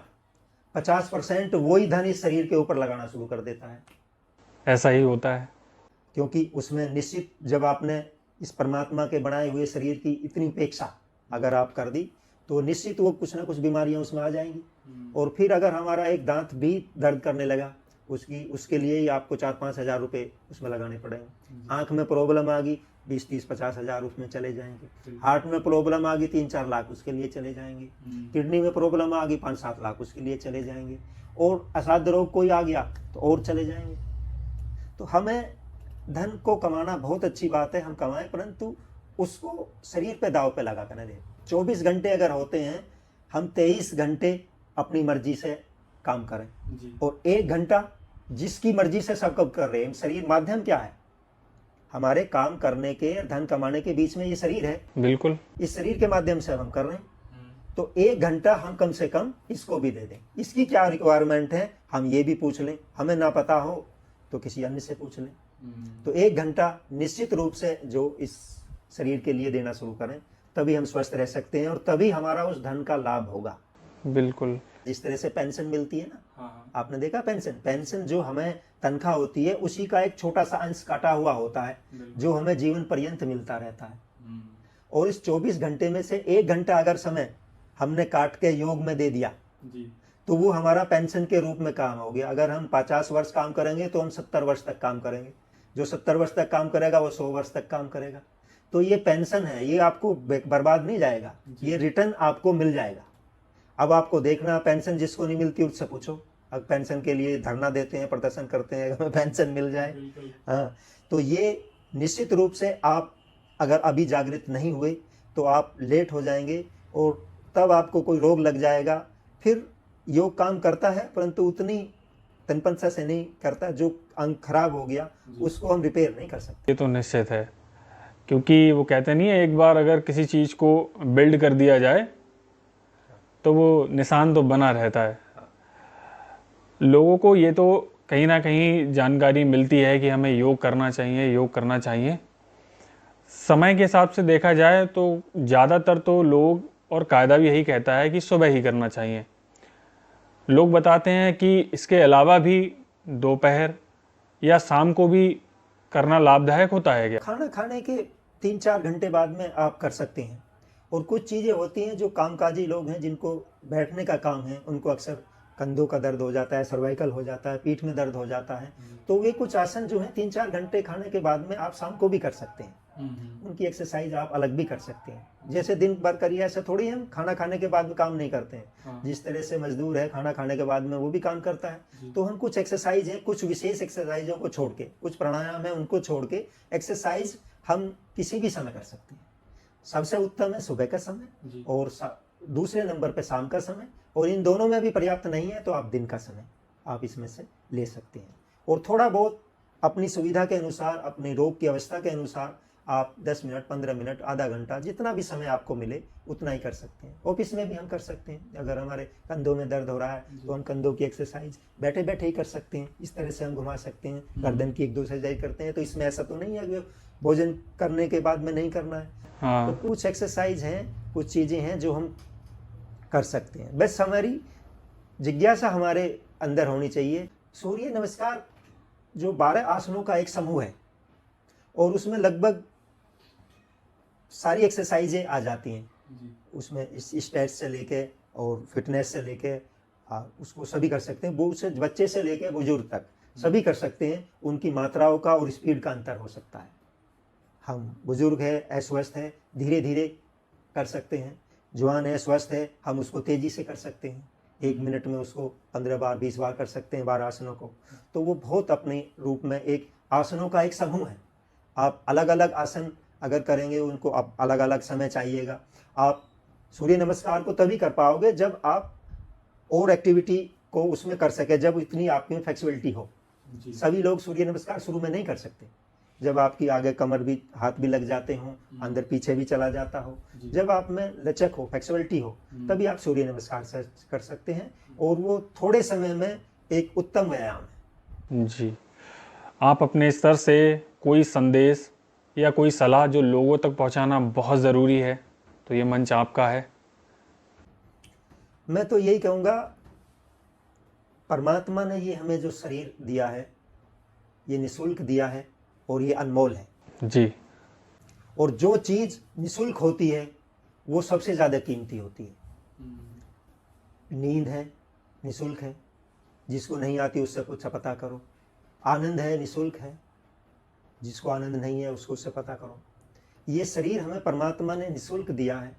B: 50% वही धन इस शरीर के ऊपर लगाना शुरू कर देता है।
A: ऐसा ही होता है।
B: क्योंकि उसमें निश्चित जब आपने इस परमात्मा के बनाए हुए शरीर की इतनी उपेक्षा अगर आप कर दी तो निश्चित वो कुछ ना कुछ बीमारियां उसमें आ जाएंगी। और फिर अगर हमारा एक दांत भी दर्द करने लगा उसके लिए ही आपको 4-5 हज़ार रुपये उसमें लगाने पड़ेंगे। आंख में प्रॉब्लम आ गई 20-30-50 हज़ार उसमें चले जाएंगे। हार्ट में प्रॉब्लम आ गई 3-4 लाख उसके लिए चले जाएंगे। किडनी में प्रॉब्लम आ गई 5-7 लाख उसके लिए चले जाएंगे। और असाध्य रोग कोई आ गया तो और चले जाएंगे। तो हमें धन को कमाना बहुत अच्छी बात है, हम कमाएं, परंतु उसको शरीर पे दाव पे लगा कर न दें। 24 घंटे अगर होते हैं, हम 23 घंटे अपनी मर्जी से काम करें और 1 घंटा जिसकी मर्जी से सब कब कर रहे हैं। शरीर माध्यम क्या है, हमारे काम करने के धन कमाने के बीच में ये शरीर है।
A: बिल्कुल,
B: इस शरीर के माध्यम से हम कर रहे हैं, तो 1 घंटा हम कम से कम इसको भी दे दें। इसकी क्या रिक्वायरमेंट है हम ये भी पूछ लें, हमें ना पता हो तो किसी अन्य से पूछ लें। तो 1 घंटा निश्चित रूप से जो इस शरीर के लिए देना शुरू करें, तभी हम स्वस्थ रह सकते हैं और तभी हमारा उस धन का लाभ होगा।
A: बिल्कुल।
B: जिस तरह से पेंशन मिलती है ना, आपने देखा पेंशन जो हमें तनख्वाह होती है उसी का एक छोटा सा अंश काटा हुआ होता है जो हमें जीवन पर्यंत मिलता रहता है। और इस 24 घंटे में से 1 घंटा अगर समय हमने काट के योग में दे दिया तो वो हमारा पेंशन के रूप में काम हो गया। अगर हम 50 वर्ष काम करेंगे तो हम 70 वर्ष तक काम करेंगे, जो 70 वर्ष तक काम करेगा वो 100 वर्ष तक काम करेगा। तो ये पेंशन है, ये आपको बर्बाद नहीं जाएगा, ये रिटर्न आपको मिल जाएगा। अब आपको देखना, पेंशन जिसको नहीं मिलती उससे पूछो। अब पेंशन के लिए धरना देते हैं, प्रदर्शन करते हैं, हमें पेंशन मिल जाए। हाँ, तो ये निश्चित रूप से आप अगर अभी जागृत नहीं हुए तो आप लेट हो जाएंगे और तब आपको कोई रोग लग जाएगा। फिर योग काम करता है परंतु उतनी तनपनसा से नहीं करता, जो अंग खराब हो गया उसको हम रिपेयर नहीं कर सकते।
A: ये तो निश्चित है, क्योंकि वो कहते नहीं है, एक बार अगर किसी चीज़ को बिल्ड कर दिया जाए तो वो निशान तो बना रहता है। लोगों को ये तो कहीं ना कहीं जानकारी मिलती है कि हमें योग करना चाहिए, योग करना चाहिए। समय के हिसाब से देखा जाए तो ज़्यादातर तो लोग और कायदा भी यही कहता है कि सुबह ही करना चाहिए। लोग बताते हैं कि इसके अलावा भी दोपहर या शाम को भी करना लाभदायक होता है क्या?
B: खाना खाने के 3-4 घंटे बाद में आप कर सकते हैं। और कुछ चीज़ें होती हैं जो कामकाजी लोग हैं जिनको बैठने का काम है, उनको अक्सर कंधों का दर्द हो जाता है, सर्वाइकल हो जाता है, पीठ में दर्द हो जाता है, तो वे कुछ आसन जो हैं 3-4 घंटे खाने के बाद में आप शाम को भी कर सकते हैं। उनकी एक्सरसाइज आप अलग भी कर सकते हैं। जैसे दिन भर करिए ऐसा थोड़ी हम खाना खाने के बाद में काम नहीं करते हैं। जिस तरह से मजदूर है खाना खाने के बाद में वो भी काम करता है, तो हम कुछ एक्सरसाइज है, कुछ विशेष एक्सरसाइजों को छोड़ के, कुछ प्राणायाम है उनको छोड़ के एक्सरसाइज हम किसी भी समय कर सकते हैं। सबसे उत्तम है सुबह का समय और दूसरे नंबर पे शाम का समय, और इन दोनों में भी पर्याप्त नहीं है तो आप दिन का समय आप इसमें से ले सकते हैं। और थोड़ा बहुत अपनी सुविधा के अनुसार, अपने रोग की अवस्था के अनुसार आप 10 मिनट, 15 मिनट, आधा घंटा, जितना भी समय आपको मिले उतना ही कर सकते हैं। ऑफिस में भी हम कर सकते हैं। अगर हमारे कंधों में दर्द हो रहा है तो हम कंधों की एक्सरसाइज बैठे बैठे ही कर सकते हैं। इस तरह से हम घुमा सकते हैं, गर्दन की 1-2 एक्सरसाइज करते हैं। तो इसमें ऐसा तो नहीं है कि भोजन करने के बाद में नहीं करना है।
A: हाँ।
B: तो कुछ एक्सरसाइज हैं, कुछ चीज़ें हैं जो हम कर सकते हैं। बस हमारी जिज्ञासा हमारे अंदर होनी चाहिए। सूर्य नमस्कार जो 12 आसनों का एक समूह है और उसमें लगभग सारी एक्सरसाइजें आ जाती हैं। उसमें स्टेट्स से लेके और फिटनेस से लेके उसको सभी कर सकते हैं। वो से बच्चे से लेके बुजुर्ग तक सभी कर सकते हैं। उनकी मात्राओं का और स्पीड का अंतर हो सकता है। हम बुजुर्ग है, अस्वस्थ है, धीरे धीरे कर सकते हैं। जवान है, स्वस्थ है, हम उसको तेज़ी से कर सकते हैं। 1 मिनट में उसको 15 बार 20 बार कर सकते हैं 12 आसनों को। तो वो बहुत अपने रूप में एक आसनों का एक समूह है। आप अलग अलग आसन अगर करेंगे, उनको आप अलग अलग समय चाहिएगा। आप सूर्य नमस्कार को तभी कर पाओगे जब आप और एक्टिविटी को उसमें कर सके, जब इतनी आपकी फ्लेक्सिबिलिटी हो। सभी लोग सूर्य नमस्कार शुरू में नहीं कर सकते। जब आपकी आगे कमर भी, हाथ भी लग जाते हों, अंदर पीछे भी चला जाता हो, जब आप में लचक हो, फ्लेक्सिबिलिटी हो, तभी आप सूर्य नमस्कार से कर सकते हैं। और वो थोड़े समय में एक उत्तम व्यायाम है।
A: जी, आप अपने स्तर से कोई संदेश या कोई सलाह जो लोगों तक पहुंचाना बहुत ज़रूरी है, तो ये मंच आपका है।
B: मैं तो यही कहूँगा, परमात्मा ने ये हमें जो शरीर दिया है ये निःशुल्क दिया है और ये अनमोल है।
A: जी।
B: और जो चीज़ निःशुल्क होती है वो सबसे ज़्यादा कीमती होती है। नींद है, निःशुल्क है, जिसको नहीं आती उससे कुछ पता करो। आनंद है, निःशुल्क है, जिसको आनंद नहीं है उसको उससे पता करो। ये शरीर हमें परमात्मा ने निःशुल्क दिया है,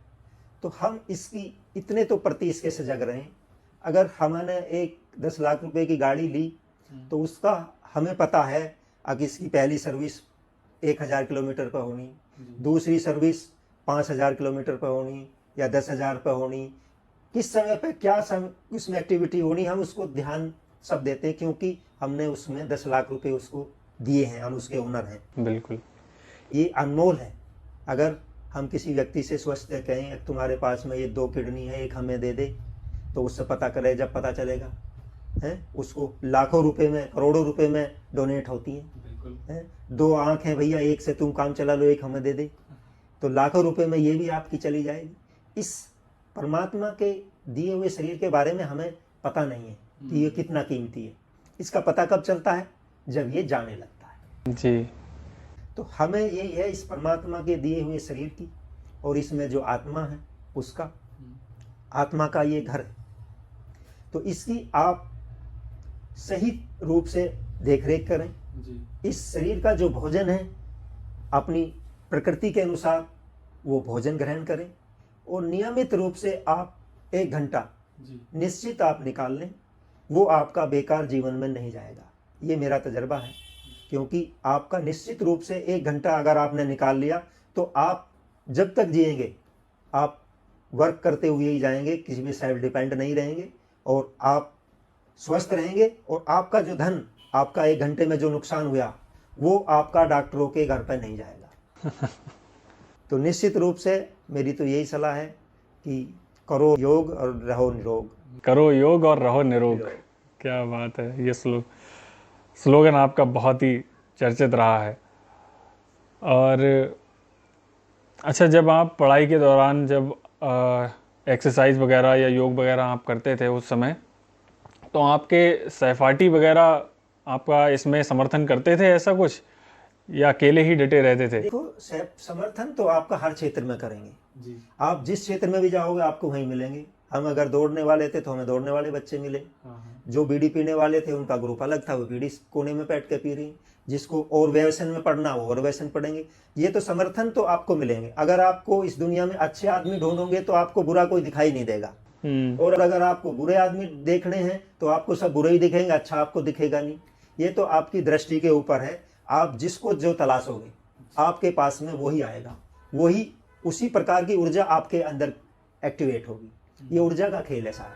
B: तो हम इसकी इतने तो प्रति इसके से जग रहे हैं। अगर हमने एक 10 लाख रुपए की गाड़ी ली तो उसका हमें पता है कि इसकी पहली सर्विस 1000 किलोमीटर पर होनी, दूसरी सर्विस 5000 किलोमीटर पर होनी या 10,000 पर होनी, किस समय पे क्या उसमें एक्टिविटी होनी, हम उसको ध्यान सब देते हैं, क्योंकि हमने उसमें 10 लाख रुपए उसको दिए हैं, हम उसके ओनर हैं।
A: बिल्कुल।
B: ये अनमोल है। अगर हम किसी व्यक्ति से स्वस्थ कहें तुम्हारे पास में ये 2 किडनी है, एक हमें दे दे, तो उससे पता करे, जब पता चलेगा है उसको लाखों रुपए में, करोड़ों रुपए में डोनेट होती है। 2 आँख हैं भैया, एक से तुम काम चला लो, एक हमें दे दे, तो लाखों रुपए में ये भी आपकी चली जाएगी। इस परमात्मा के दिए हुए शरीर के बारे में हमें पता नहीं है कि ये कितना कीमती है। इसका पता कब चलता है? जब ये जाने लगता है।
A: जी।
B: तो हमें यही है इस परमात्मा के दिए हुए शरीर की, और इसमें जो आत्मा है उसका, आत्मा का ये घर है, तो इसकी आप सही रूप से देख रेख करें। इस शरीर का जो भोजन है अपनी प्रकृति के अनुसार वो भोजन ग्रहण करें, और नियमित रूप से आप 1 घंटा निश्चित आप निकाल लें, वो आपका बेकार जीवन में नहीं जाएगा। ये मेरा तजर्बा है, क्योंकि आपका निश्चित रूप से 1 घंटा अगर आपने निकाल लिया तो आप जब तक जिएंगे आप वर्क करते हुए ही जाएंगे, किसी भी सेल्फ डिपेंड नहीं रहेंगे, और आप स्वस्थ रहेंगे, और आपका जो धन आपका 1 घंटे में जो नुकसान हुआ वो आपका डॉक्टरों के घर पर नहीं जाएगा। तो निश्चित रूप से मेरी तो यही सलाह है कि करो योग और रहो निरोग।
A: करो योग और रहो निरोग। क्या बात है, ये स्लोगन आपका बहुत ही चर्चित रहा है। और अच्छा, जब आप पढ़ाई के दौरान जब एक्सरसाइज वगैरह या योग वगैरह आप करते थे उस समय, तो आपके सहपाठी वगैरह आपका इसमें समर्थन करते थे ऐसा कुछ, या अकेले ही डटे रहते थे?
B: देखो, समर्थन तो आपका हर क्षेत्र में करेंगे जी। आप जिस क्षेत्र में भी जाओगे आपको वहीं मिलेंगे। हम अगर दौड़ने वाले थे तो हमें दौड़ने वाले बच्चे मिले, जो बीड़ी पीने वाले थे उनका ग्रुप अलग था, वो बीड़ी कोने में बैठ के पी रही, जिसको और व्यसन में पढ़ना वो और व्यसन पढ़ेंगे। ये तो समर्थन तो आपको मिलेंगे। अगर आपको इस दुनिया में अच्छे आदमी ढूंढोगे तो आपको बुरा कोई दिखाई नहीं देगा, और अगर आपको बुरे आदमी देखने हैं तो आपको सब बुरे ही दिखेंगे, अच्छा आपको दिखेगा नहीं। ये तो आपकी दृष्टि के ऊपर है। आप जिसको जो तलाशोगे आपके पास में वही आएगा, वही उसी प्रकार की ऊर्जा आपके अंदर एक्टिवेट होगी। ये ऊर्जा का खेल है सारा।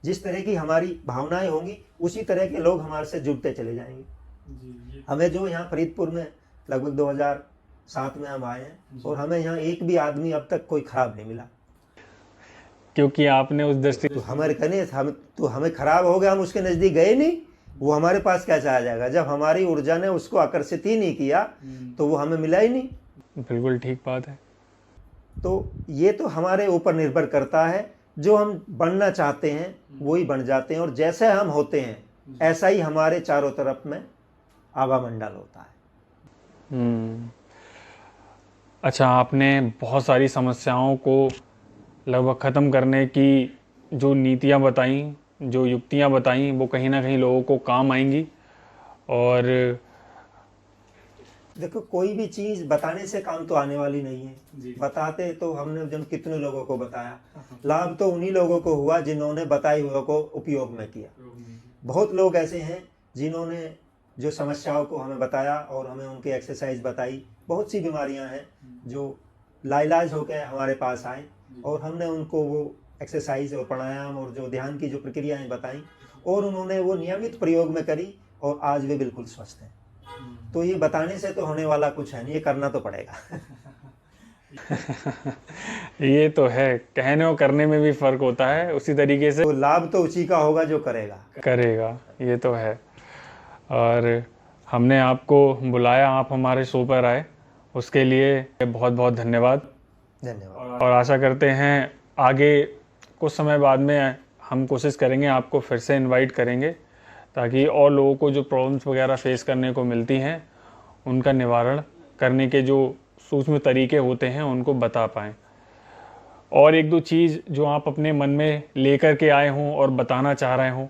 B: जिस तरह की हमारी भावनाएं होंगी उसी तरह के लोग हमारे से जुड़ते चले जाएंगे। हमें जो यहाँ फरीदपुर में लगभग 2007 में हम आए हैं, और हमें यहाँ एक भी आदमी अब तक कोई खराब नहीं मिला,
A: क्योंकि आपने उस दृष्टि
B: तो हमारे कहने तो हमें खराब हो गया, हम उसके नज़दीक गए नहीं, वो हमारे पास कैसे आ जाएगा? जब हमारी ऊर्जा ने उसको आकर्षित ही नहीं किया तो वो हमें मिला ही नहीं।
A: बिल्कुल ठीक बात है।
B: तो ये तो हमारे ऊपर निर्भर करता है, जो हम बनना चाहते हैं वही बन जाते हैं, और जैसे हम होते हैं ऐसा ही हमारे चारों तरफ में आभामंडल होता है।
A: अच्छा, आपने बहुत सारी समस्याओं को लगभग ख़त्म करने की जो नीतियाँ बताई, जो युक्तियाँ बताई, वो कहीं ना कहीं लोगों को काम आएंगी। और
B: देखो, कोई भी चीज़ बताने से काम तो आने वाली नहीं है। बताते तो हमने जन कितने लोगों को बताया, लाभ तो उन्हीं लोगों को हुआ जिन्होंने बताए हुए को उपयोग में किया। बहुत लोग ऐसे हैं जिन्होंने जो समस्याओं को हमें बताया और हमें उनकी एक्सरसाइज बताई। बहुत सी बीमारियां हैं जो लाइलाज होकर हमारे पास आए, और हमने उनको वो एक्सरसाइज और प्राणायाम और जो ध्यान की जो प्रक्रियाएं बताई, और उन्होंने वो नियमित प्रयोग में करी, और आज वे बिल्कुल स्वस्थ हैं। तो ये बताने से तो होने वाला कुछ है नहीं, ये करना तो पड़ेगा।
A: ये तो है, कहने और करने में भी फर्क होता है। उसी तरीके से
B: तो लाभ तो उसी का होगा जो करेगा।
A: ये तो है। और हमने आपको बुलाया, आप हमारे शो पर आए, उसके लिए बहुत बहुत धन्यवाद। और आशा करते हैं आगे कुछ समय बाद में हम कोशिश करेंगे आपको फिर से इनवाइट करेंगे, ताकि और लोगों को जो प्रॉब्लम्स वगैरह फेस करने को मिलती हैं उनका निवारण करने के जो सूक्ष्म तरीके होते हैं उनको बता पाएँ। और एक दो चीज़ जो आप अपने मन में लेकर के आए हों और बताना चाह रहे हों।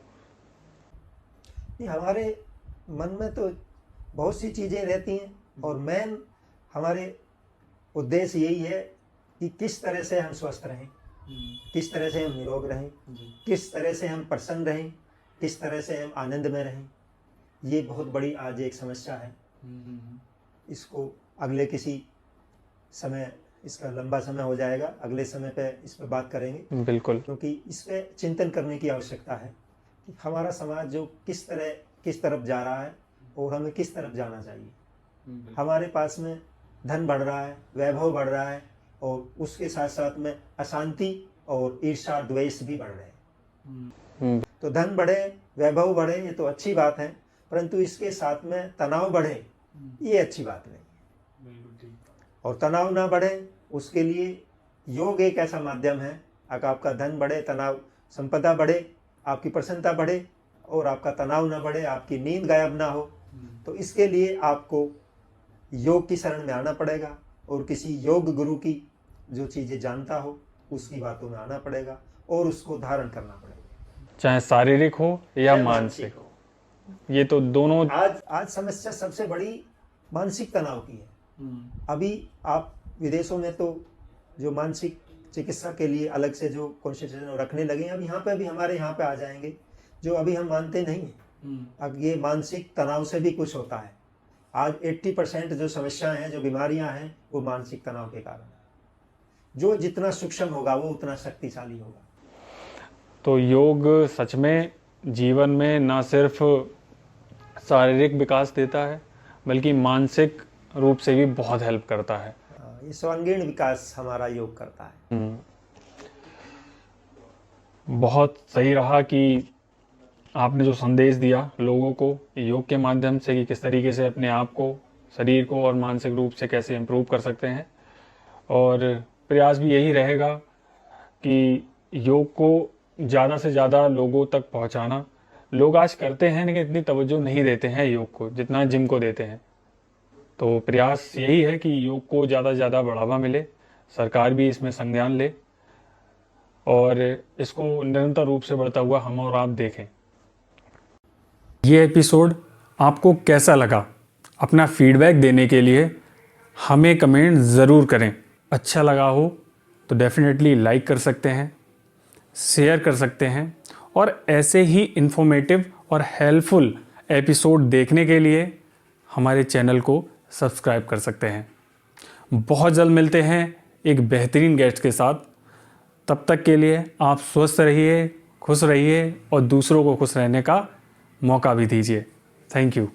B: नहीं, हमारे मन में तो बहुत सी चीज़ें रहती हैं और मेन हमारे उद्देश्य यही है कि किस तरह से हम स्वस्थ रहें, किस तरह से हम निरोग रहें, किस तरह से हम प्रसन्न रहें, किस तरह से हम आनंद में रहें। ये बहुत बड़ी आज एक समस्या है। इसको अगले किसी समय, इसका लंबा समय हो जाएगा, अगले समय पे इस पर बात करेंगे।
A: बिल्कुल।
B: क्योंकि इस पे चिंतन करने की आवश्यकता है कि हमारा समाज जो किस तरफ जा रहा है और हमें किस तरफ जाना चाहिए। हमारे पास में धन बढ़ रहा है, वैभव बढ़ रहा है और उसके साथ साथ में अशांति और ईर्ष्या द्वेष भी बढ़ रहे हैं। तो धन बढ़े, वैभव बढ़े, ये तो अच्छी बात है, परंतु इसके साथ में तनाव बढ़े, ये अच्छी बात नहीं। और तनाव ना बढ़े उसके लिए योग एक ऐसा माध्यम है। अगर आपका धन बढ़े, तनाव संपदा बढ़े, आपकी प्रसन्नता बढ़े और आपका तनाव ना बढ़े, आपकी नींद गायब ना हो, तो इसके लिए आपको योग की शरण में आना पड़ेगा और किसी योग गुरु की जो चीज़ें जानता हो उसकी बातों में आना पड़ेगा और उसको धारण करना पड़ेगा,
A: चाहे शारीरिक हो या मानसिक हो। ये तो दोनों।
B: आज समस्या सबसे बड़ी मानसिक तनाव की है। अभी आप विदेशों में तो जो मानसिक चिकित्सा के लिए अलग से जो कॉन्स्टिट्यूशन रखने लगे हैं, अब यहाँ पे भी हमारे यहाँ पे आ जाएंगे, जो अभी हम मानते नहीं हैं। अब ये मानसिक तनाव से भी कुछ होता है। आज 80% जो समस्याएं हैं, जो बीमारियां हैं, वो मानसिक तनाव के कारण है। जो जितना सूक्ष्म होगा वो उतना शक्तिशाली होगा।
A: तो योग सच में जीवन में ना सिर्फ शारीरिक विकास देता है बल्कि मानसिक रूप से भी बहुत हेल्प करता है।
B: ये सर्वांगीण विकास हमारा योग करता है।
A: बहुत सही रहा कि आपने जो संदेश दिया लोगों को योग के माध्यम से कि किस तरीके से अपने आप को, शरीर को और मानसिक रूप से कैसे इम्प्रूव कर सकते हैं। और प्रयास भी यही रहेगा कि योग को ज़्यादा से ज़्यादा लोगों तक पहुंचाना। लोग आज करते हैं लेकिन इतनी तवज्जो नहीं देते हैं योग को जितना जिम को देते हैं। तो प्रयास यही है कि योग को ज़्यादा से ज़्यादा बढ़ावा मिले, सरकार भी इसमें संज्ञान ले और इसको निरंतर रूप से बढ़ता हुआ हम और आप देखें। ये एपिसोड आपको कैसा लगा? अपना फीडबैक देने के लिए हमें कमेंट ज़रूर करें। अच्छा लगा हो तो डेफिनेटली लाइक कर सकते हैं, शेयर कर सकते हैं और ऐसे ही इन्फॉर्मेटिव और हेल्पफुल एपिसोड देखने के लिए हमारे चैनल को सब्सक्राइब कर सकते हैं। बहुत जल्द मिलते हैं एक बेहतरीन गेस्ट के साथ। तब तक के लिए आप स्वस्थ रहिए, खुश रहिए और दूसरों को खुश रहने का मौका भी दीजिए। Thank you.